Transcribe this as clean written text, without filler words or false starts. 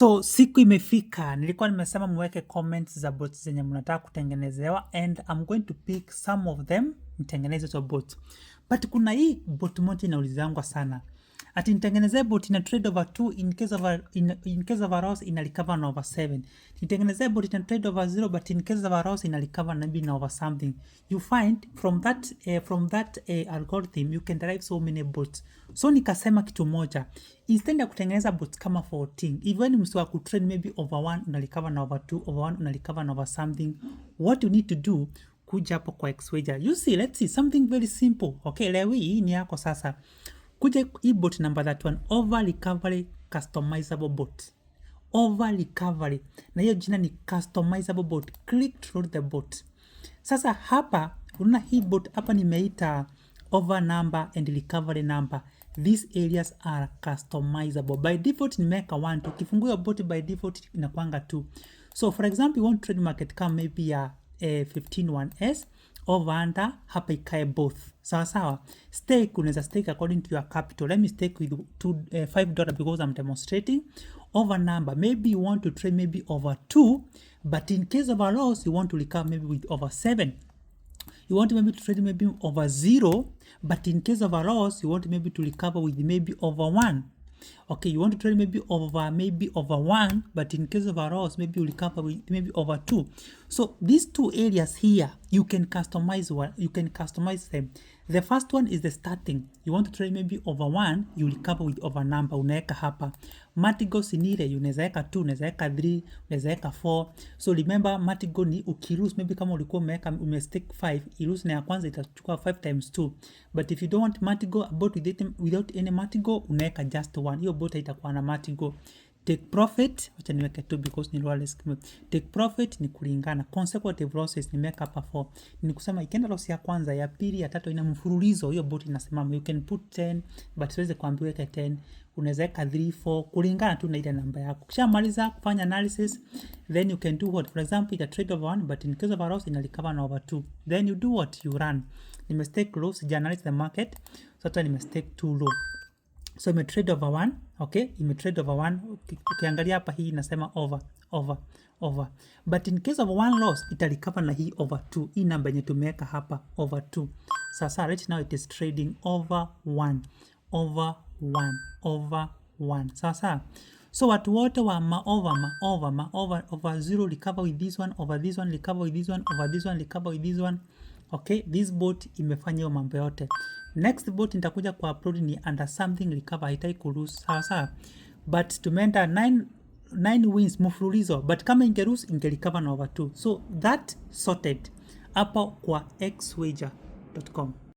So siku imefika, nilikuwa nimesema muweke comments za bots zenye mnataka kutengenezewa and I'm going to pick some of them nitengeneze hizo bot. But kuna hii bot moja inaulizangwa sana. Ati nitengenezee bot ina trade over 2 in case of a loss ina recover na over 7. Nitengenezee bot ina trade over 0 but in case of a loss ina recover maybe na over something. You find from that algorithm you can derive so many bots. So nikasema kitu moja. Instead ya kutengeneza bots kama 14, even msiwa kutrain maybe over 1 una recover na over 2, over 1 una recover na over something, what you need to do, kuja hapo kwa Xwager. You see, let's see something very simple. Okay, leo hii ni yako sasa. Kuja hii bot number that one, over recovery customizable bot. Over recovery. Na hiyo jina ni customizable bot. Click to load the bot. Sasa hapa, una hii bot hapa nimeita over number and recovery number. These areas are customizable. By default nimeweka 1 tu. Ukifungua bot by default inakuanga 2. So for example, you want trade market kama maybe ya 151S over under, hapa ikae both. Sawa sawa. Stake unaweza stake according to your capital. Let me stake with $5 because I'm demonstrating. Over number, maybe you want to trade maybe over 2, but in case of a loss you want to recover maybe with over 7. You want maybe to trade maybe over 0, but in case of a loss, you want maybe to recover with maybe over 1. Okay, you want to trade maybe over 1, but in case of a loss, maybe you recover with maybe over 2. So these two areas here, you can customize them. The first one is the starting. You want to trade maybe over 1, you recover with over number. Unaweka hapa. Matigo sinile, unaweza weka 2, unaweza weka 3, unaweza weka 4. So remember, Matigo ni ukilose, maybe kama ulikuwa umestake 5, ilose na ya kwanza itachukua 5 times 2. But if you don't want Matigo, bot without any Matigo, unaweka just 1. Hiyo bot itakuwa na Matigo. Take profit, wacha niweke 2 because ni lower risk. Take profit ni kulingana. Consecutive losses nimeweka hapa 4. Ni kusema ikienda loss ya kwanza, ya pili, ya tatu ina mfululizo, hiyo bot inasimama. You can put 10, but siweze kuambia weke 10. Unaweza weka 3, 4 kulingana tu na ile namba yako. Ukishamaliza kufanya analysis, then you can do what? For example, ita trade over 1, but in case of a loss ina recover na over 2. Then you do what? You run. Nimestake low, sija-analyze the market. So hata nimestake too low. So imetrade over 1, okay? Imetrade over 1. Ukiangalia hapa hii inasema over. But in case of one loss, ita recover na hii over 2. Hii namba yenye tumeweka hapa over 2. Sasa right now it is trading over 1. Over 1. Sasa. So watu wote wa over 0 recover with this one, over this one recover with this one, over this one recover with this one. Okay, this bot imefanya hiyo mambo yote. Next bot nitakuja kwa upload ni under something recover, haitai kulose. Sawa. But tumeenda 9 wins mfululizo, but kama ingeruse ingerecover na over 2. So that sorted hapo kwa xwager.com.